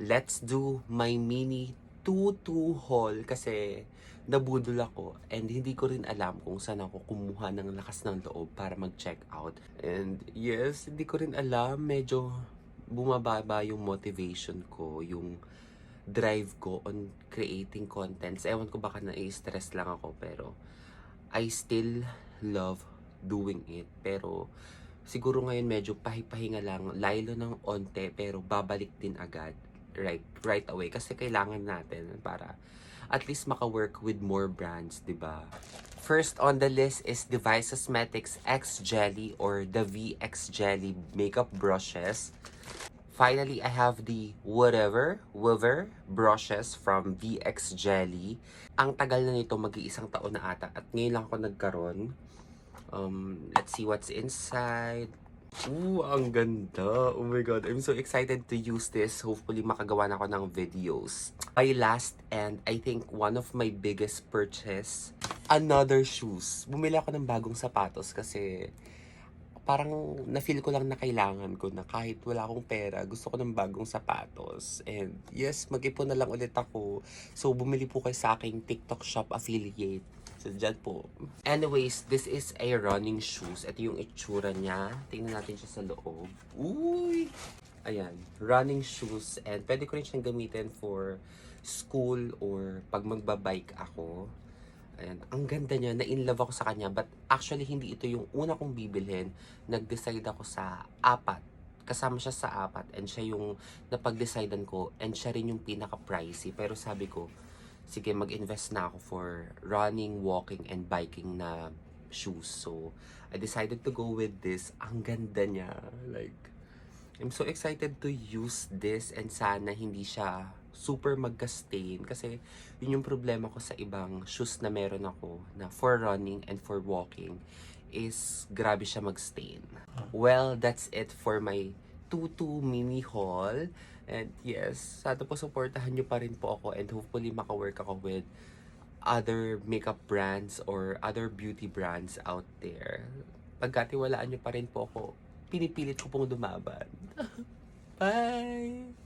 let's do my mini tutu haul kasi nabudol ako and hindi ko rin alam kung saan ako kumuha ng lakas ng loob para mag-check out. And yes, hindi ko rin alam, medyo bumababa yung motivation ko, yung drive ko on creating contents. Ewan ko, baka na-stress lang ako, pero I still love doing it. Pero siguro ngayon medyo pahipahinga lang, laylo ng onte, pero babalik din agad right away kasi kailangan natin para at least maka-work with more brands, 'di ba? First on the list is Device Cosmetics X Jelly or the VX Jelly makeup brushes. Finally, I have the Wither brushes from VX Jelly. Ang tagal na nito, mag-iisang taon na ata. At ngayon lang ako nagkaroon. Let's see what's inside. Ooh, ang ganda. Oh my God, I'm so excited to use this. Hopefully, makagawa na ako ng videos. My last and I think one of my biggest purchase, another shoes. Bumili ako ng bagong sapatos kasi parang na-feel ko lang na kailangan ko na kahit wala akong pera, gusto ko ng bagong sapatos. And yes, mag-ipon na lang ulit ako. So, bumili po kayo sa aking TikTok shop affiliate. So, dyan po. Anyways, this is a running shoes. Ito yung itsura niya. Tingnan natin siya sa loob. Uy! Ayan, running shoes. And pwede ko rin siyang gamitin for school or pag magbabike ako. Ayan, ang ganda niya, na-inlove ako sa kanya, but actually hindi ito yung una kong bibilhin. Nag-decide ako sa apat. Kasama siya sa apat and siya yung napag-decidean ko and siya rin yung pinaka-pricey. Pero sabi ko, sige, mag-invest na ako for running, walking, and biking na shoes. So, I decided to go with this. Ang ganda niya. Like, I'm so excited to use this and sana hindi siya super magka-stain kasi yun yung problema ko sa ibang shoes na meron ako na for running and for walking is grabe siya mag-stain. Well, that's it for my tutu mini haul. And yes, sana po supportahan nyo pa rin po ako and hopefully maka-work ako with other makeup brands or other beauty brands out there. Pagkatiwalaan nyo pa rin po ako, pinipilit ko pong lumaban. Bye!